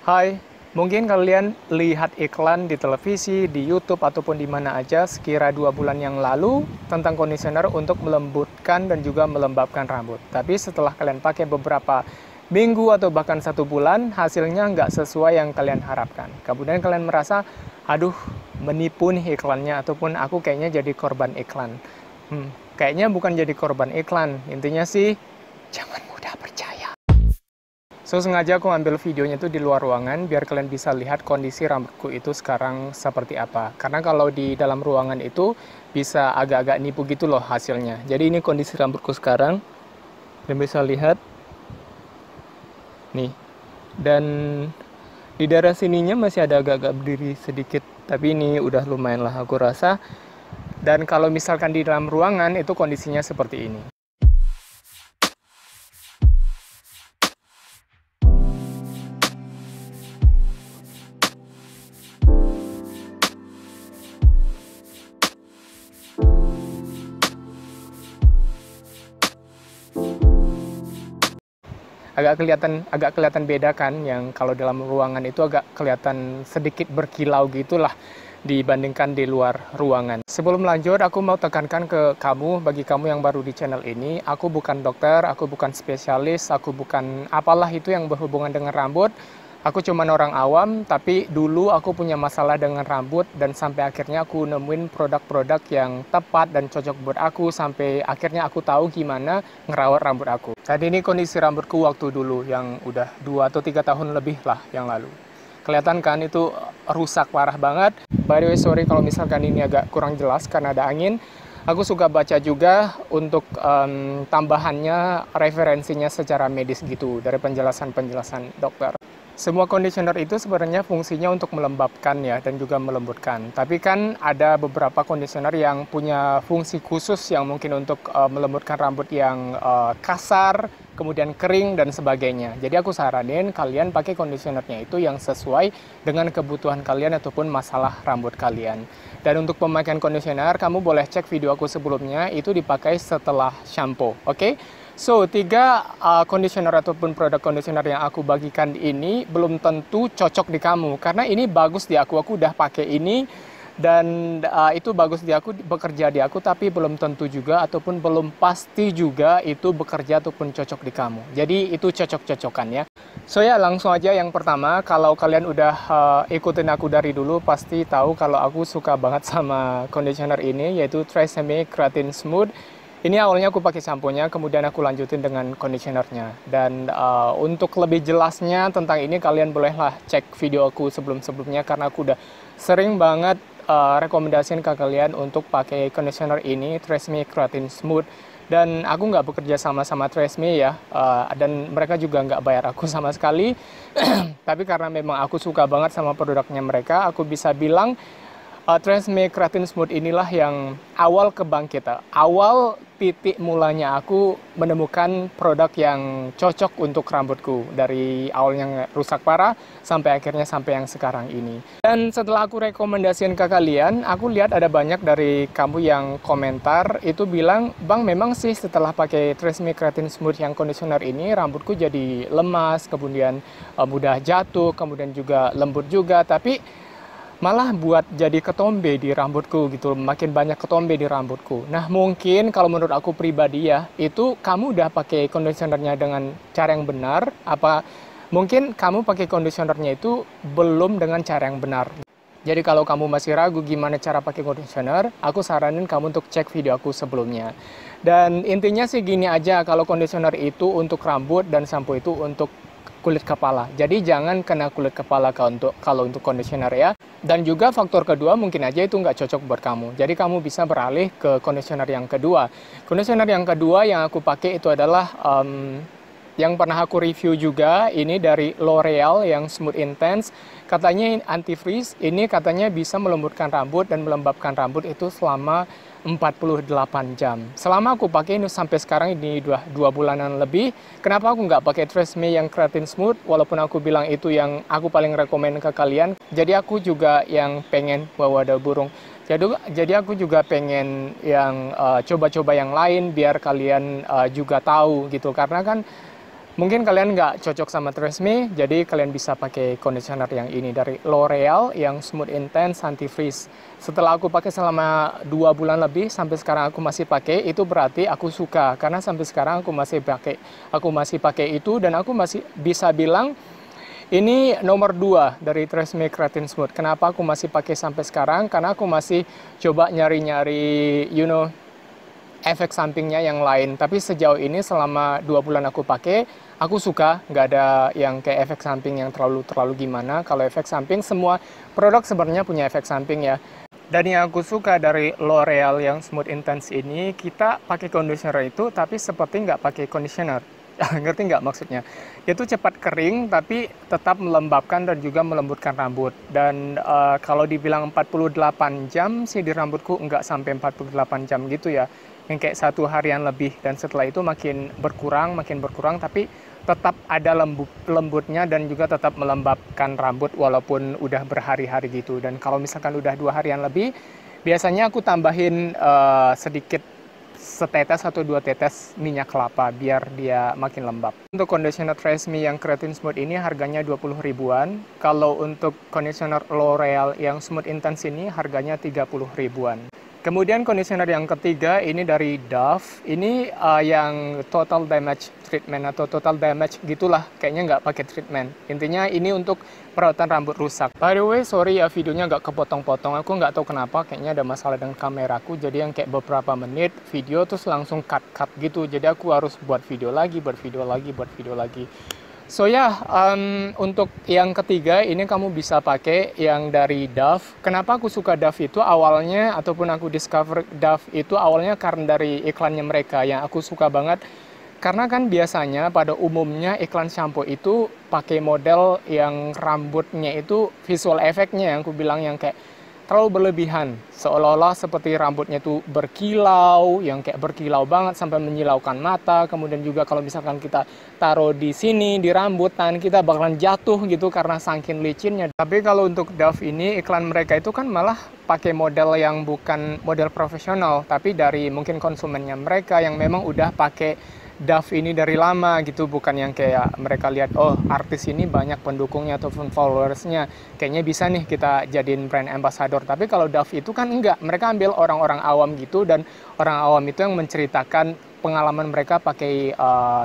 Hai, mungkin kalian lihat iklan di televisi, di YouTube, ataupun di mana aja sekira 2 bulan yang lalu tentang conditioner untuk melembutkan dan juga melembabkan rambut. Tapi setelah kalian pakai beberapa minggu atau bahkan 1 bulan, hasilnya nggak sesuai yang kalian harapkan. Kemudian kalian merasa, aduh, menipu nih iklannya, ataupun aku kayaknya jadi korban iklan. Kayaknya bukan jadi korban iklan, intinya sih, jangan mudah percaya. So, sengaja aku ambil videonya itu di luar ruangan biar kalian bisa lihat kondisi rambutku itu sekarang seperti apa. Karena kalau di dalam ruangan itu bisa agak-agak nipu gitu loh hasilnya. Jadi ini kondisi rambutku sekarang. Kalian bisa lihat. Nih. Dan di daerah sininya masih ada agak-agak berdiri sedikit. Tapi ini udah lumayan lah aku rasa. Dan kalau misalkan di dalam ruangan itu kondisinya seperti ini. agak kelihatan beda kan, yang kalau dalam ruangan itu agak kelihatan sedikit berkilau gitulah dibandingkan di luar ruangan. Sebelum lanjut, aku mau tekankan ke kamu, bagi kamu yang baru di channel ini, aku bukan dokter, aku bukan spesialis, aku bukan apalah itu yang berhubungan dengan rambut. Aku cuma orang awam, tapi dulu aku punya masalah dengan rambut dan sampai akhirnya aku nemuin produk-produk yang tepat dan cocok buat aku, sampai akhirnya aku tahu gimana ngerawat rambut aku. Tadi ini kondisi rambutku waktu dulu yang udah 2 atau 3 tahun lebih lah yang lalu. Kelihatan kan itu rusak parah banget. By the way, sorry kalau misalkan ini agak kurang jelas karena ada angin. Aku suka baca juga untuk tambahannya, referensinya secara medis gitu dari penjelasan-penjelasan dokter. Semua conditioner itu sebenarnya fungsinya untuk melembabkan ya dan juga melembutkan. Tapi kan ada beberapa conditioner yang punya fungsi khusus yang mungkin untuk melembutkan rambut yang kasar, kemudian kering dan sebagainya. Jadi aku saranin kalian pakai conditionernya itu yang sesuai dengan kebutuhan kalian ataupun masalah rambut kalian. Dan untuk pemakaian conditioner, kamu boleh cek video aku sebelumnya, itu dipakai setelah shampoo, oke? So, 3 conditioner ataupun produk conditioner yang aku bagikan ini belum tentu cocok di kamu. Karena ini bagus di aku udah pakai ini. Dan itu bagus di aku, bekerja di aku, tapi belum tentu juga ataupun belum pasti juga itu bekerja ataupun cocok di kamu. Jadi itu cocok-cocokan ya. So ya, langsung aja yang pertama, kalau kalian udah ikutin aku dari dulu, pasti tahu kalau aku suka banget sama conditioner ini, yaitu Tresemme Keratin Smooth. Ini awalnya aku pakai sampo-nya, kemudian aku lanjutin dengan conditionernya. Dan untuk lebih jelasnya tentang ini, kalian bolehlah cek video aku sebelum-sebelumnya, karena aku udah sering banget rekomendasiin ke kalian untuk pakai conditioner ini, Tresemme Keratin Smooth. Dan aku nggak bekerja sama Tresemme ya, dan mereka juga nggak bayar aku sama sekali. Tapi karena memang aku suka banget sama produknya mereka, aku bisa bilang Tresemme Keratin Smooth inilah yang awal kebangkitan, awal titik mulanya aku menemukan produk yang cocok untuk rambutku. Dari awalnya rusak parah, sampai akhirnya sampai yang sekarang ini. Dan setelah aku rekomendasiin ke kalian, aku lihat ada banyak dari kamu yang komentar, itu bilang, Bang memang sih setelah pakai Tresemme Keratin Smooth yang conditioner ini, rambutku jadi lemas, kemudian mudah jatuh, kemudian juga lembut juga, tapi malah buat jadi ketombe di rambutku gitu, makin banyak ketombe di rambutku. Nah mungkin kalau menurut aku pribadi ya, itu kamu udah pakai conditionernya dengan cara yang benar, apa mungkin kamu pakai conditionernya itu belum dengan cara yang benar. Jadi kalau kamu masih ragu gimana cara pakai conditioner, aku saranin kamu untuk cek video aku sebelumnya. Dan intinya sih gini aja, kalau conditioner itu untuk rambut dan sampo itu untuk kulit kepala. Jadi jangan kena kulit kepala kalau untuk conditioner ya. Dan juga faktor kedua mungkin aja itu nggak cocok buat kamu. Jadi kamu bisa beralih ke conditioner yang kedua. Conditioner yang kedua yang aku pakai itu adalah yang pernah aku review juga, ini dari L'Oreal yang Smooth Intense. Katanya anti-freeze, ini katanya bisa melembutkan rambut dan melembabkan rambut itu selama 48 jam. Selama aku pakai ini sampai sekarang ini 2 bulanan lebih. Kenapa aku nggak pakai Tresemme yang Keratin Smooth? Walaupun aku bilang itu yang aku paling rekomen ke kalian. Jadi aku juga yang pengen bawa ada burung. Jadi aku juga pengen yang coba-coba yang lain biar kalian juga tahu gitu. Karena kan Mungkin kalian nggak cocok sama Tresemme, jadi kalian bisa pakai conditioner yang ini dari L'Oreal yang Smooth Intense Anti Frizz. Setelah aku pakai selama 2 bulan lebih, sampai sekarang aku masih pakai, itu berarti aku suka. Karena sampai sekarang aku masih pakai itu, dan aku masih bisa bilang ini nomor 2 dari Tresemme Keratin Smooth. Kenapa aku masih pakai sampai sekarang? Karena aku masih coba nyari-nyari, efek sampingnya yang lain. Tapi sejauh ini selama 2 bulan aku pakai, aku suka. Nggak ada yang kayak efek samping yang terlalu gimana. Kalau efek samping, semua produk sebenarnya punya efek samping ya. Dan yang aku suka dari L'Oreal yang Smooth Intense ini, kita pakai conditioner itu, tapi seperti nggak pakai conditioner. Ngerti nggak maksudnya? Itu cepat kering, tapi tetap melembabkan dan juga melembutkan rambut. Dan kalau dibilang 48 jam sih di rambutku nggak sampai 48 jam gitu ya. Yang kayak 1 harian lebih. Dan setelah itu makin berkurang, tapi tetap ada lembutnya dan juga tetap melembabkan rambut walaupun udah berhari-hari gitu. Dan kalau misalkan udah 2 harian lebih, biasanya aku tambahin sedikit setetes atau 2 tetes minyak kelapa biar dia makin lembab. Untuk conditioner Tresemme yang Keratin Smooth ini harganya 20 ribuan. Kalau untuk conditioner L'Oreal yang Smooth Intense ini harganya 30 ribuan. Kemudian conditioner yang ketiga ini dari Dove. Ini yang total damage treatment atau total damage gitulah. Kayaknya nggak pakai treatment. Intinya ini untuk perawatan rambut rusak. By the way, sorry ya videonya nggak kepotong-potong. Aku nggak tahu kenapa. Kayaknya ada masalah dengan kameraku. Jadi yang kayak beberapa menit video terus langsung cut gitu. Jadi aku harus buat video lagi. So ya, untuk yang ketiga ini kamu bisa pakai yang dari Dove. Kenapa aku suka Dove itu awalnya, ataupun aku discover Dove itu awalnya karena dari iklannya mereka yang aku suka banget. Karena kan biasanya pada umumnya iklan shampoo itu pakai model yang rambutnya itu visual efeknya yang aku bilang yang kayak terlalu berlebihan. Seolah-olah seperti rambutnya itu berkilau, yang kayak berkilau banget sampai menyilaukan mata. Kemudian juga kalau misalkan kita taruh di sini, di rambutan, kita bakalan jatuh gitu karena saking licinnya. Tapi kalau untuk Dove ini, iklan mereka itu kan malah pakai model yang bukan model profesional, tapi dari mungkin konsumennya mereka yang memang udah pakai Dove ini dari lama gitu, bukan yang kayak mereka lihat, oh artis ini banyak pendukungnya ataupun followersnya, kayaknya bisa nih kita jadiin brand ambassador. Tapi kalau Dove itu kan enggak, mereka ambil orang-orang awam gitu, dan orang awam itu yang menceritakan pengalaman mereka pakai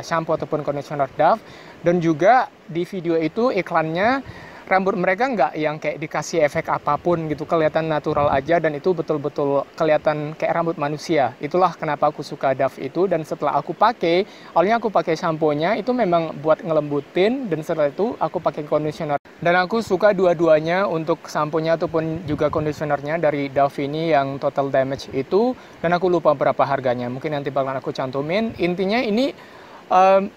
shampoo ataupun conditioner Dove. Dan juga di video itu iklannya rambut mereka nggak yang kayak dikasih efek apapun gitu, kelihatan natural aja, dan itu betul-betul kelihatan kayak rambut manusia. Itulah kenapa aku suka Dove itu. Dan setelah aku pakai, awalnya aku pakai shampoo-nya itu memang buat ngelembutin, dan setelah itu aku pakai conditioner. Dan aku suka dua-duanya, untuk shampoo-nya ataupun juga conditionernya dari Dove ini yang total damage itu. Dan aku lupa berapa harganya, mungkin nanti bakalan aku cantumin. Intinya ini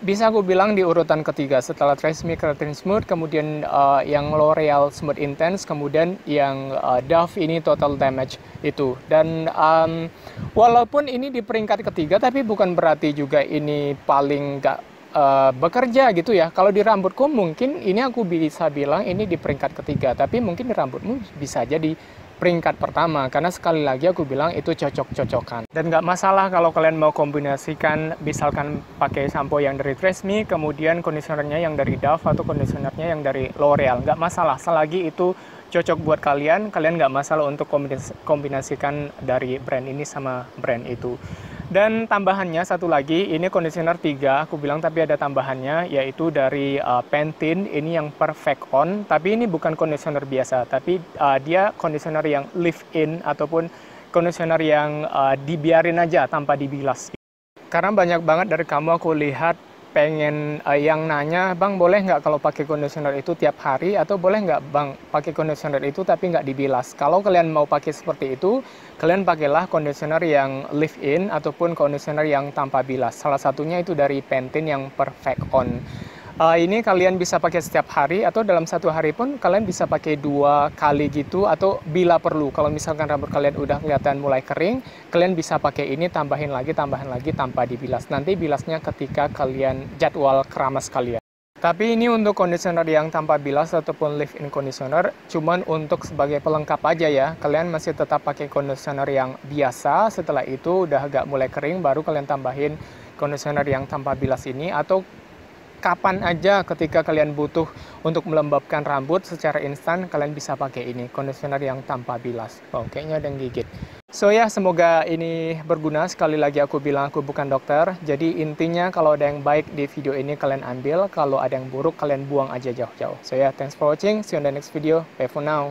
bisa aku bilang di urutan ketiga setelah Tresemme Keratin Smooth, kemudian yang L'Oreal Smooth Intense, kemudian yang Dove ini Total Damage itu. Dan walaupun ini di peringkat ketiga, tapi bukan berarti juga ini paling nggak bekerja gitu ya. Kalau di rambutku mungkin ini aku bisa bilang ini di peringkat ketiga, tapi mungkin di rambutmu bisa jadi peringkat pertama, karena sekali lagi aku bilang itu cocok-cocokan. Dan nggak masalah kalau kalian mau kombinasikan, misalkan pakai shampoo yang dari Tresemme, kemudian conditionernya yang dari Dove, atau conditionernya yang dari L'Oreal. Nggak masalah, selagi itu cocok buat kalian nggak masalah untuk kombinasikan dari brand ini sama brand itu. Dan tambahannya satu lagi, ini conditioner 3, aku bilang, tapi ada tambahannya, yaitu dari Pantene, ini yang Perfect On. Tapi ini bukan conditioner biasa, tapi dia conditioner yang leave-in, ataupun conditioner yang dibiarin aja tanpa dibilas. Karena banyak banget dari kamu aku lihat pengen yang nanya, bang boleh nggak kalau pakai conditioner itu tiap hari, atau boleh nggak bang pakai conditioner itu tapi nggak dibilas. Kalau kalian mau pakai seperti itu, kalian pakailah conditioner yang leave-in ataupun conditioner yang tanpa bilas. Salah satunya itu dari Pantene yang Perfect On. Ini kalian bisa pakai setiap hari, atau dalam satu hari pun kalian bisa pakai 2 kali gitu, atau bila perlu. Kalau misalkan rambut kalian udah kelihatan mulai kering, kalian bisa pakai ini, tambahin lagi tanpa dibilas. Nanti bilasnya ketika kalian jadwal keramas kalian. Tapi ini untuk conditioner yang tanpa bilas ataupun leave-in conditioner, cuman untuk sebagai pelengkap aja ya. Kalian masih tetap pakai conditioner yang biasa, setelah itu udah agak mulai kering, baru kalian tambahin conditioner yang tanpa bilas ini, atau kapan aja ketika kalian butuh untuk melembabkan rambut secara instan, kalian bisa pakai ini, conditioner yang tanpa bilas. Oh, kayaknya ada yang gigit. So ya, semoga ini berguna. Sekali lagi aku bilang aku bukan dokter. Jadi intinya kalau ada yang baik di video ini kalian ambil, kalau ada yang buruk kalian buang aja jauh-jauh. So ya, thanks for watching. See you on the next video. Bye for now.